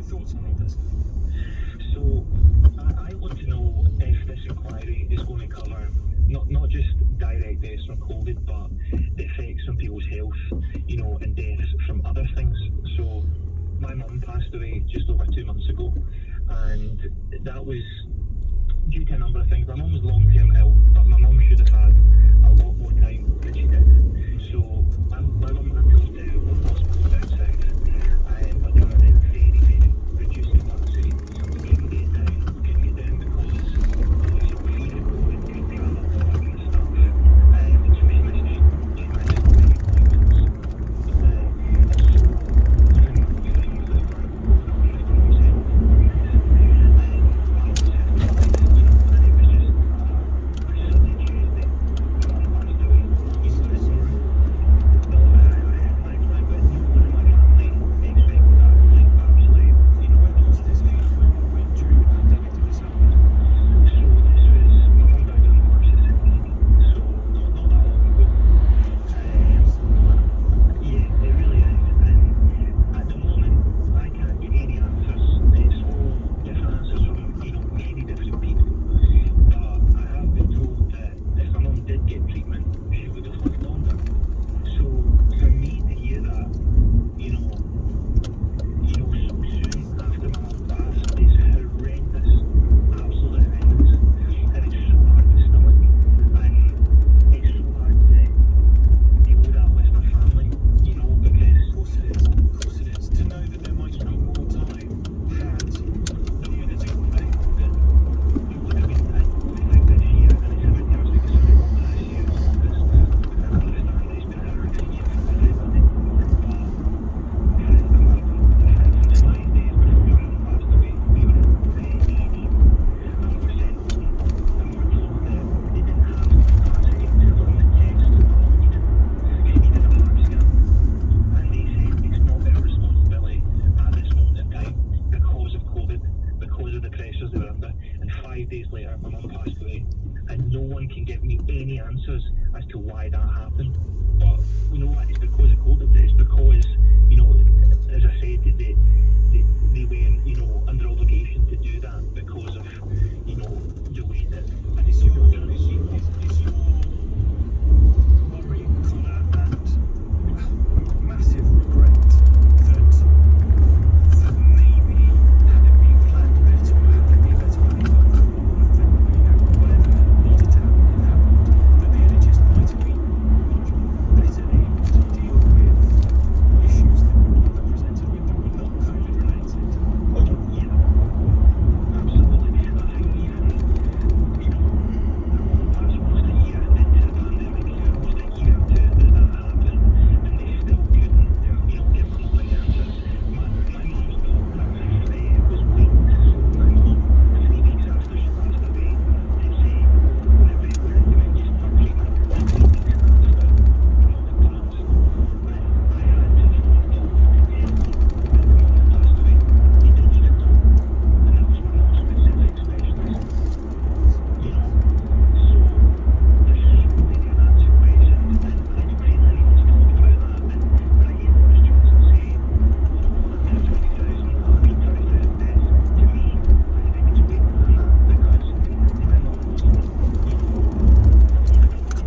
your thoughts on all this? So, I want to know if this inquiry is going to cover not just direct deaths from COVID, but the effects on people's health, and deaths from other things. So, my mum passed away just over 2 months ago, and that was due to a number of things. My mum was long-term ill, but my mum should have had a lot more time than she did. So, my mum had to go to one hospital down south, but they were in a very, very reduced capacity. We couldn't get down because obviously we're fear of COVID, couldn't travel, all that kind of stuff. And so she missed many appointments. And so, even things that were affecting mum's health were missed. My mum's health died, and it was just a sudden Tuesday. My mum passed away. No, but no one in my family expected that. Like, absolutely, When was this? When during the pandemic did this happen? So this was, my mum died on March the 16th, so not that long ago. Yeah, it really is. And at the moment, I can't get any answers. It's all different answers from, many different people. But I have been told that if my mum did get treatment, she would have lived longer. So for me to hear that, so soon after my mum passed, is horrendous, absolutely horrendous, and it's so hard to stomach, and it's so hard to deal with that with my family, because Of course it is. Of course it is. To know that there might be more time had the unity. it would have been, I think this year, and it's everything else because I remember this year in August, and I understand that it's been a horrific year for everybody, but from just 9 days before my mum passed away, we were in A&E, and we were sent home, and we were told that they didn't have the capacity to run the tests my mum needed. She needed a heart scan, and they said it's not our responsibility at this moment in time because of COVID, because of the pressures they were under. And 5 days later, my mum passed away, and no one can give me any answers as to why that happened. But you know what? It's because of COVID. It's because, as I said, they were, under obligation to do that because of, the way that. And is your worry, Connor, and massive regret that maybe had it been planned better, or had there been better planning, whatever needed to happen had happened, that the NHS might have been much better able to deal with issues that you were presented with that were not COVID related? Yeah, absolutely. I think even, my mum passed almost a year into the pandemic, almost a year into that happened, and they still couldn't, give my mum any answers. My mum's doctor was waiting to phone my mum 3 weeks after she passed away to say, we're recommending you start treatment 3 weeks after my mum had passed. And I had to phone my mum and tell them that my mum had passed away. They didn't even know. And that was my mum's specific specialist. So there's so many unanswered questions, and I don't really want to talk about that. And when I hear Boris Johnson say, 120,000, 130,000 deaths, to me, I think it's way more than that, because my mum wasn't,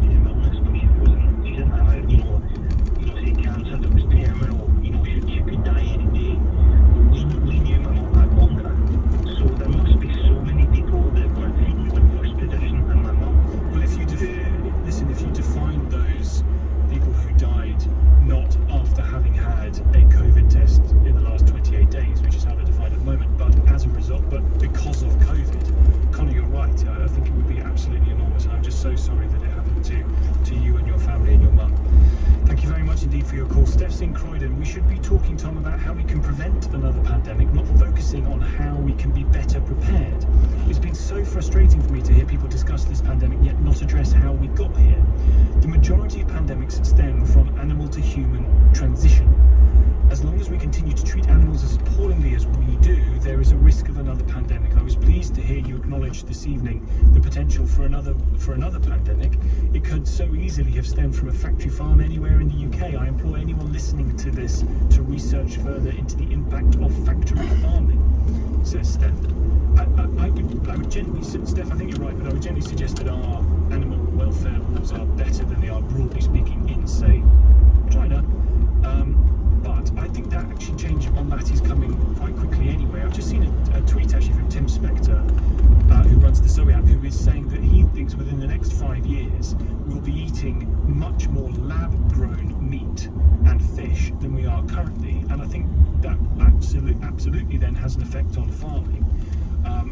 living a long-term illness, but she didn't have, say cancer that was terminal, she could die any day. We knew my mum had longer, so there must be so many people that were in worse position than my mum. Well, if you define those people who died not after having had a COVID test in the last 28 days, which is how they're defined at the moment, but as a result, but because of COVID, Connor, you're right. I think it would be absolutely enormous, and I'm just so sorry that it happened to you and your family and your mum. Thank you very much indeed for your call. Steph's in Croydon. We should be talking, Tom, about how we can prevent another pandemic, not focusing on how we can be better prepared. It's been so frustrating for me to hear people discuss this pandemic yet not address how we got here. The majority of pandemics stem from animal to human transition. as long as we continue to treat animals as appallingly as we do, there is a risk of another pandemic. I was pleased to hear you acknowledge this evening the potential for another pandemic. It could so easily have stemmed from a factory farm anywhere in the UK. I implore anyone listening to this to research further into the impact of factory farming, says Steph. I would generally, Steph, I think you're right, but I would generally suggest that our animal welfare laws are better than they are, broadly speaking, in, say, China. But I think that actually change on that is coming quite quickly anyway. I've just seen a tweet actually from Tim Spector, who runs the Zoe app, who is saying that he thinks within the next 5 years we'll be eating much more lab-grown meat and fish than we are currently, and I think that absolutely then has an effect on farming.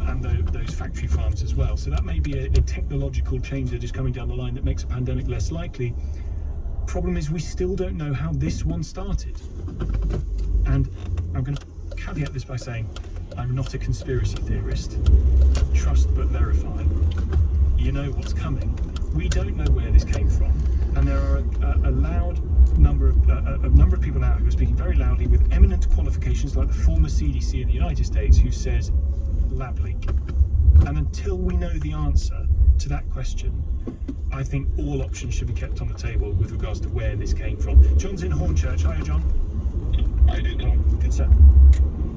And those factory farms as well. So that may be a technological change that is coming down the line that makes a pandemic less likely. Problem is, we still don't know how this one started. And I'm going to caveat this by saying I'm not a conspiracy theorist. Trust but verify. You know what's coming. We don't know where this came from, and there are a number of people now who are speaking very loudly with eminent qualifications, like the former CDC in the United States, who says lab leak. And until we know the answer to that question, I think all options should be kept on the table with regards to where this came from. John's in Hornchurch. Hiya, John. How you doing, Tom? Good, sir.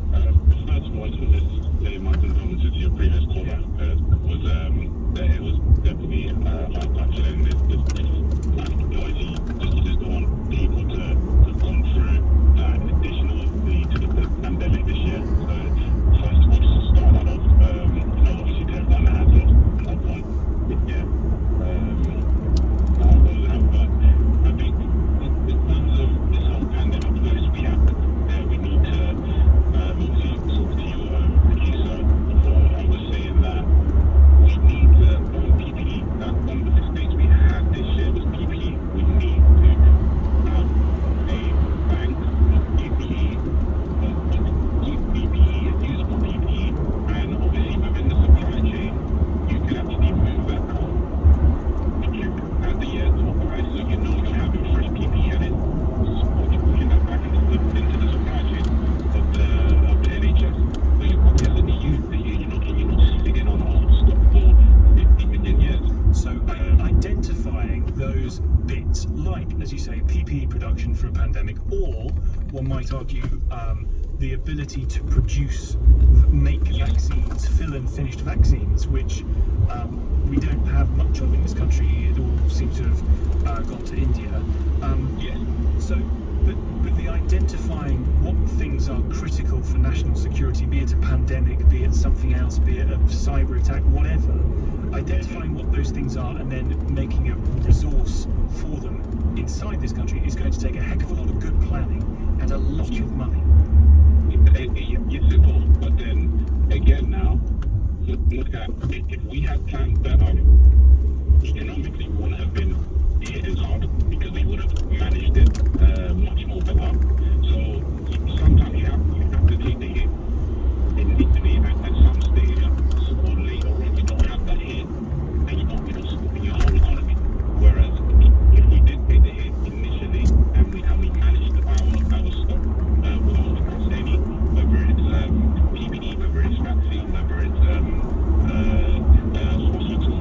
First of all, I just want to say my condolences to your previous caller. It was definitely heart-touching, and it's noisy. Just don't want people to have gone through that additionally to the pandemic this year. So first of all, just to start that off, obviously to everyone that has a loved one, yeah. But I think in terms of this whole pandemic, first we need to obviously talk to your producer before. I was saying that we need to PPE. That one of the mistakes we had this year was PPE. We need to have a bank of PPE, usable PPE, and obviously within the supply chain, you can actually move that out as the years go by, so you know you're having fresh PPE and it's putting that back into the supply chain of the NHS. So you're constantly using it, you're not sitting on old stock for 50 million years. So identifying those bits, like, as you say, PPE production for a pandemic, or one might argue the ability to make vaccines, fill and finished vaccines, which we don't have much of in this country. It all seems to have gone to India. So, but the identifying what things are critical for national security, be it a pandemic, be it something else, be it a cyber attack, whatever, identifying what those things are and then making a resource for them inside this country is going to take a heck of a lot of good planning and a lot of money. Yes, it will. But then again, now look at if we had planned better, economically we wouldn't have been hit as hard because we would have managed it much more better. So sometimes you have to take the hit initially at some stage, or later on you don't have that hit and you're not stopping your whole economy. Whereas if we did take the hit initially and we managed our stock without the cost any, whether it's PPE, whether it's vaccine, whether it's hospital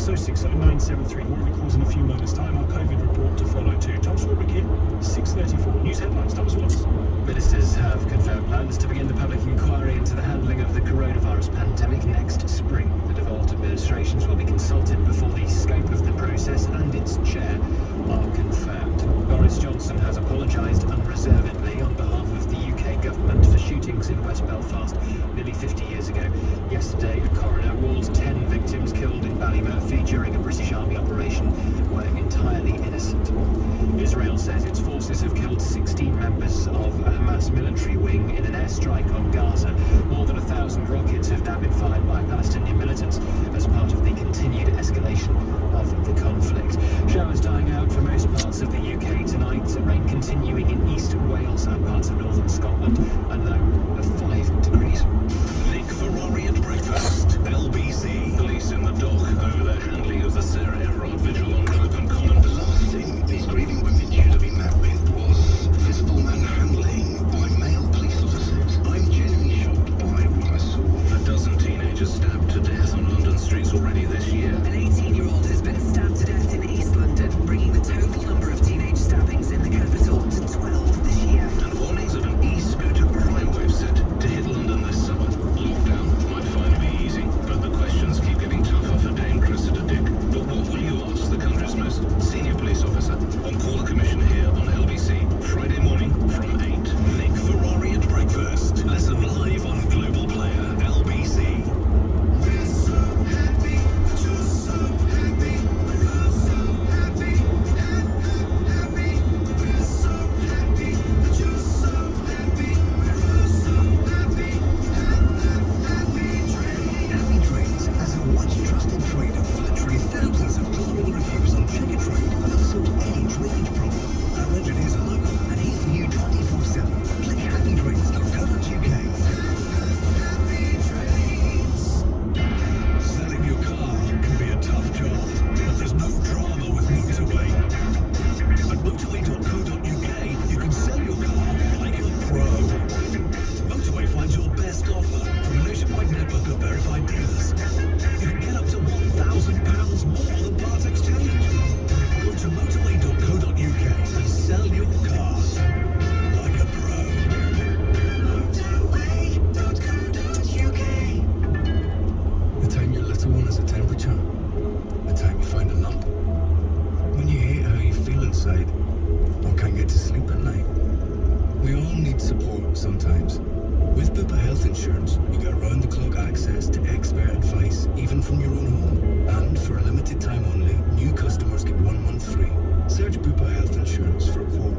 So 60973. More of your calls in a few moments' time. Our COVID report to follow too. Tom Swarbrick here, 6:34. News headlines. Thomas Wallace. Ministers have confirmed plans to begin the public inquiry into the handling of the coronavirus pandemic next spring. The devolved administrations will be consulted before the scope of the process and its chair are confirmed. Boris Johnson has apologised unreservedly on behalf of the UK government for shootings in West Belfast nearly 50 years ago. Yesterday, a coroner ruled 10 victims killed in Ballymurphy during a British Army operation were entirely innocent. Israel says its forces have killed 16 members of a Hamas military wing in an airstrike on Gaza. More than 1,000 rockets have now been fired by Palestinian militants as part of the continued escalation of the conflict. Showers dying out for most parts of the UK tonight. Rain continuing in East Wales and parts of northern Scotland. A low of 5 degrees. Nick Ferrari at breakfast. LBC. Police in the dock over the handling of the Sarah Everard vigil on Clapham Common. The last thing these grieving women should have been met with was visible manhandling by male police officers. I'm genuinely shocked by what I saw. A dozen teenagers stabbed to death on London streets already this year. An 18-year-old has been stabbed to death in East London, bringing the total number of teenage stabbings in the capital to 12 this year. And warnings of an e-scooter crime wave set to hit London this summer. Lockdown might finally be easy, but the questions keep getting tougher for Dame Cressida Dick. But what will you ask the country's most senior police officer on Call a Commissioner here on LBC, Friday morning from 8. Nick Ferrari at breakfast. Listen live on Global Player LBC. We're so happy that you're so happy. We're all so happy. Happy. We're so happy that you're so happy. We're all so happy. Happy Trade. Happy Trades has a much trusted trade of literally thousands of global reviews on Checkered Trade and have solved any drainage problem. Our engineers are local and here for you 24/7. Click happytrades.co.uk. Happy Trades. Selling your car can be a tough job, but there's no drama with Motorway. At motorway.co.uk, you can sell your car like a pro. Motorway finds your best offer from a nationwide network of verified dealers. You can get up to £1,000 more than part exchange. Go to motorway.co.uk and sell your car like a pro. Motorway.co.uk. The time your little one has a temperature, the time you find a lump, when you hate how you feel inside or can't get to sleep at night. We all need support sometimes. With Bupa Health Insurance, you get round-the-clock access to expert advice, even from your own home. And for a limited time only, new customers get 1 month free. Search Bupa Health Insurance for a quote.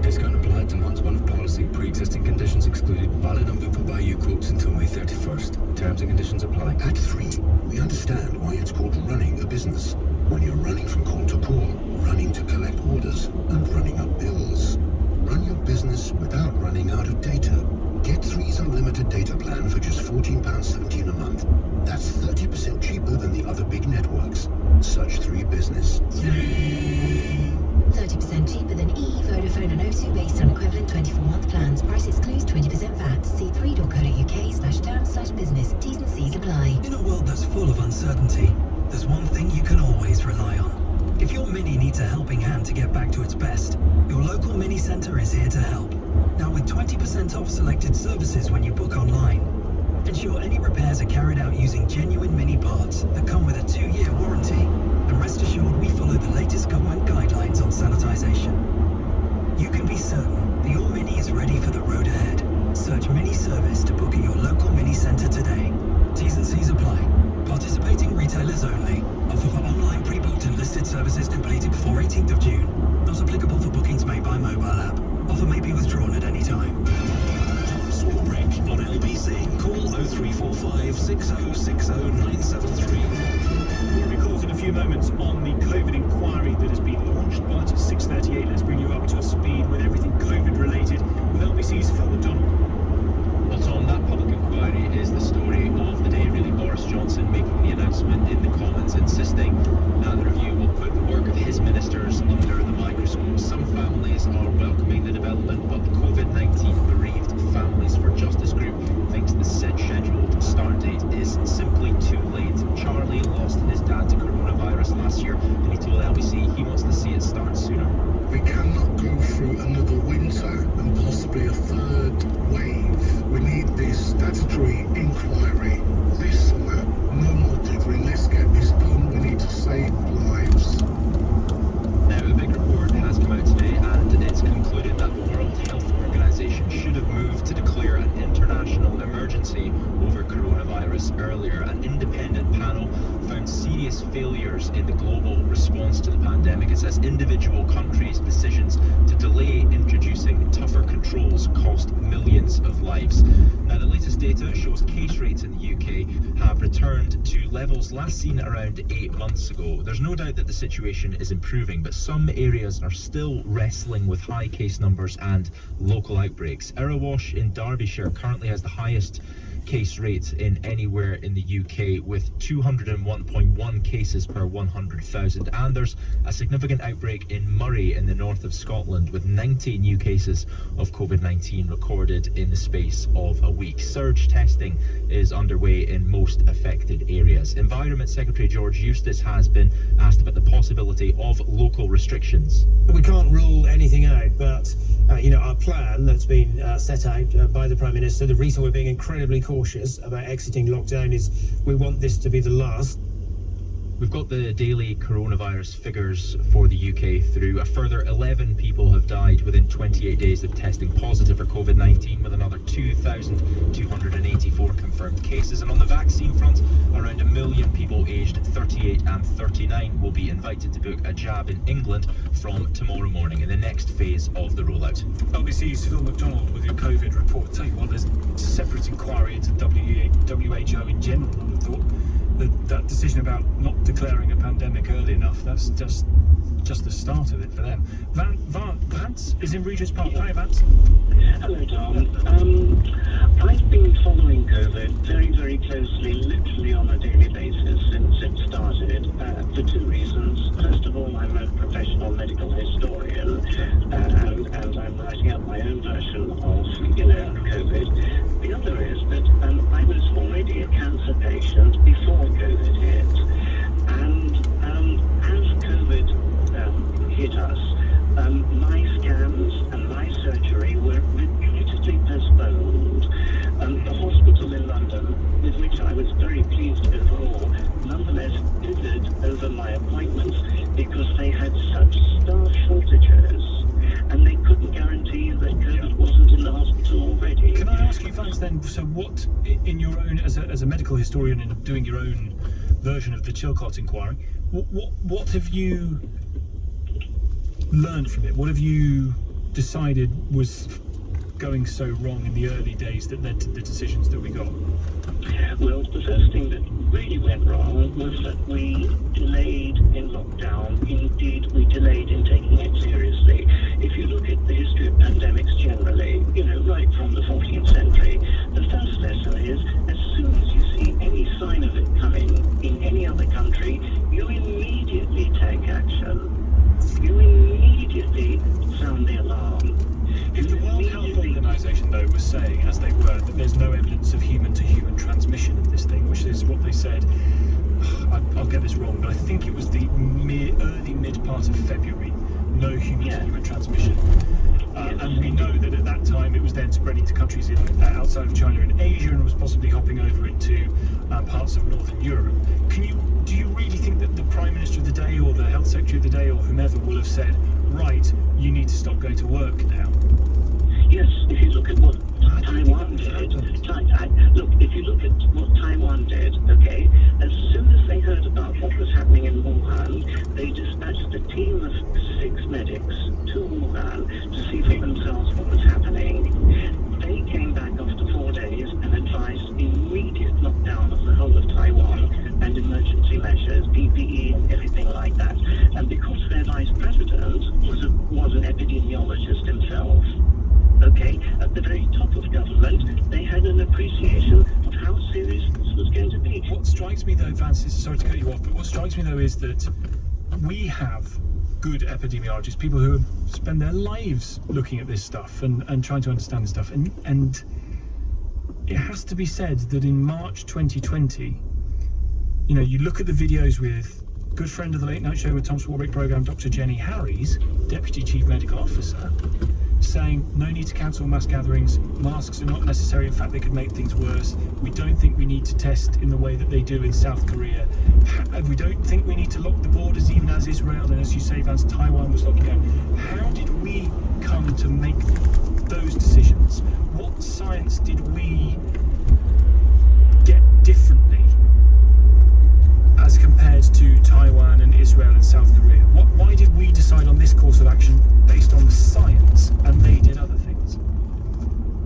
Discount applied to months 1 of policy. Pre-existing conditions excluded. Valid on Bupa Buy You quotes until May 31st. Terms and conditions apply. At 3, we understand why it's called running a business. When you're running from call to call, running to collect orders, and running up bills. Run your business without running out of data. Get 3's unlimited data plan for just £14.17 a month. That's 30% cheaper than the other big networks. Search 3 Business. 30% cheaper than E, Vodafone and O2 based on equivalent 24-month plans. Price excludes 20% VAT. See 3.co.uk/terms/business. T's and C's apply. In a world that's full of uncertainty, there's one thing you can always rely on. If your Mini needs a helping hand to get back to its best, your local Mini Centre is here to help. Now with 20% off selected services when you book online. Ensure any repairs are carried out using genuine Mini parts that come with a 2-year warranty. And rest assured we follow the latest government guidelines on sanitisation. You can be certain that your Mini is ready for the road ahead. Search Mini Service to book at your local Mini Centre today. T's and C's apply. Participating retailers only. Offer for online pre-booked and listed services completed before 18th of June. Not applicable for bookings made by mobile app. Offer may be withdrawn at any time. Tom Swarbrick on LBC. Call 0345 6060 973. More of your calls in a few moments on the COVID inquiry that has been launched. But at 6:38, let's bring you up to speed with everything COVID related with LBC's Phil McDonald. Well, Tom, that public inquiry is the story of the day, really. Boris Johnson making the announcement in the Commons, insisting that the review will put the work of his ministers under the microscope. Some families are welcoming the development, but the COVID-19 bereaved Families for Justice group thinks the scheduled start date is simply too late. Charlie lost his dad to coronavirus coronavirus last year, and he told LBC he wants to see it start sooner. We cannot go through another winter and possibly a third wave. We need this statutory inquiry this summer. No more dithering. Let's get this done. We need to save lives. Now, the big report has come out today, and it's concluded that the World Health Organization should have moved to declare an international emergency over coronavirus earlier. An independent panel found serious failures in the global response to the pandemic. It says individual countries' decisions to delay introducing tougher controls cost millions of lives. Now, the latest data shows case rates in the UK have returned to levels last seen around 8 months ago. There's no doubt that the situation is improving, but some areas are still wrestling with high case numbers and local outbreaks. Arawash in Derbyshire currently has the highest case rate in anywhere in the UK, with 201.1 cases per 100,000, and there's a significant outbreak in Murray in the north of Scotland, with 90 new cases of COVID-19 recorded in the space of a week. Surge testing is underway in most affected areas. Environment Secretary George Eustice has been asked about the possibility of local restrictions. We can't rule anything out, but our plan that's been set out by the Prime Minister, the reason we're being incredibly cautious about exiting lockdown is we want this to be the last. We've got the daily coronavirus figures for the UK through. A further 11 people have died within 28 days of testing positive for COVID-19, with another 2,284 confirmed cases. And on the vaccine front, around 1 million people aged 38 and 39 will be invited to book a jab in England from tomorrow morning in the next phase of the rollout. LBC's Phil McDonald with your COVID report. Tell you what, there's a separate inquiry into WHO in general. I would have thought that decision about not declaring a pandemic early enough, that's just the start of it for them. Vance is in Regent's Park. Hi, Vance. Hello, Tom. I've been following COVID very, very closely, literally on a daily basis since it started, for two reasons. First of all, I'm a professional medical historian, and I'm writing up my own version of, COVID. The other is that I was already a cancer patient before COVID hit, and as COVID hit us, my scans and my surgery were repeatedly postponed. The hospital in London, with which I was very pleased overall, nonetheless dithered over my appointments because they had such staff shortages, and they couldn't guarantee that COVID wasn't in the hospital already. Can I ask you, Vance, then, so what, in your own, as a medical historian and doing your own version of the Chilcot inquiry, what have you learned from it? What have you decided was going so wrong in the early days that led to the decisions that we got? Well, the first thing that really went wrong was that we delayed in lockdown. Indeed, we delayed in taking it seriously. If you look at the history of pandemics generally, right from the 14th century, the first lesson is as soon as you see any sign of it coming in any other country, you immediately take action. You immediately sound the alarm. If the World Health Organization, though, was saying, as they were, that there's no evidence of human-to-human transmission of this thing, which is what they said, I'll get this wrong, but I think it was the early mid-part of February, no human-to-human transmission. And we know that at that time it was then spreading to countries outside of China and Asia, and was possibly hopping over into parts of Northern Europe. Do you really think that the Prime Minister of the day or the Health Secretary of the day or whomever will have said, right, you need to stop going to work now? Yes, if you look at what Taiwan did, if you look at what Taiwan did, okay, as soon as they heard about what was happening in Wuhan, they dispatched a team of 6 medics to Wuhan to see for themselves what was happening. They came back after 4 days and advised immediate lockdown of the whole of Taiwan and emergency measures, PPE and everything like that. And because their vice president was an epidemiologist himself, okay, at the very top of government, they had an appreciation of how serious this was going to be. What strikes me though, Vance, sorry to cut you off, but what strikes me though is that we have good epidemiologists, people who spend their lives looking at this stuff and trying to understand this stuff. And it has to be said that in March 2020, you look at the videos with good friend of the Late Night Show with Tom Swarbrick programme, Dr. Jenny Harries, Deputy Chief Medical Officer, saying no need to cancel mass gatherings, masks are not necessary, in fact they could make things worse, we don't think we need to test in the way that they do in South Korea, we don't think we need to lock the borders even as Israel and, as you say, Vance, Taiwan was locking down. How did we come to make those decisions? What science did we get differently as compared to Taiwan and Israel and South Korea? Why did we decide on this course of action based on the science and they did other things?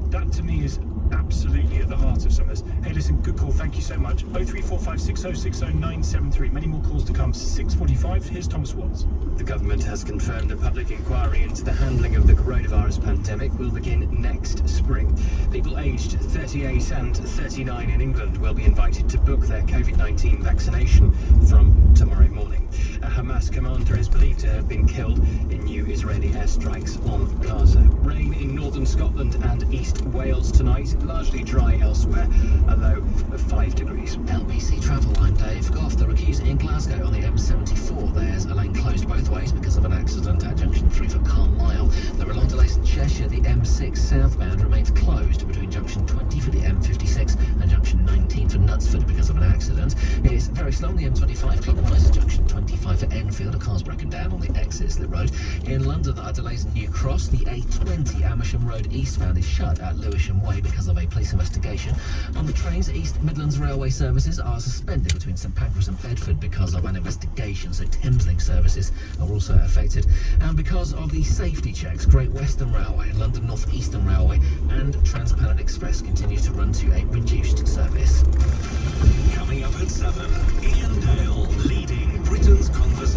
That to me is absolutely at the heart of some of this. Hey, listen, good call, thank you so much. 03456060973. Many more calls to come. 6:45. Here's Thomas Watts. The government has confirmed a public inquiry into the handling of the coronavirus pandemic will begin next spring. People aged 38 and 39 in England will be invited to book their COVID-19 vaccination from tomorrow morning. A Hamas commander is believed to have been killed in new Israeli airstrikes on Gaza. Rain in northern Scotland and East Wales tonight, largely dry elsewhere, a low of 5 degrees. LBC Travel, I'm Dave Goff. The recuse in Glasgow on the M74. There's a lane closed both ways because of an accident at junction 3 for Carlisle. There are long delays in Cheshire. The M6 southbound remains closed between junction 20 for the M56 and junction 19 for Knutsford because of an accident. It is very slow on the M25 clockwise at junction 25 for Enfield. A car's broken down on the exit slip road. In London, there are delays in New Cross. The A20 Amersham Road eastbound is shut at Lewisham Way because of a police investigation. On the trains, East Midlands Railway services are suspended between St Pancras and Bedford because of an investigation, so Thameslink services are also affected. And because of the safety checks, Great Western Railway, London North Eastern Railway and Trans-Pennine Express continue to run to a reduced service. Coming up at 7,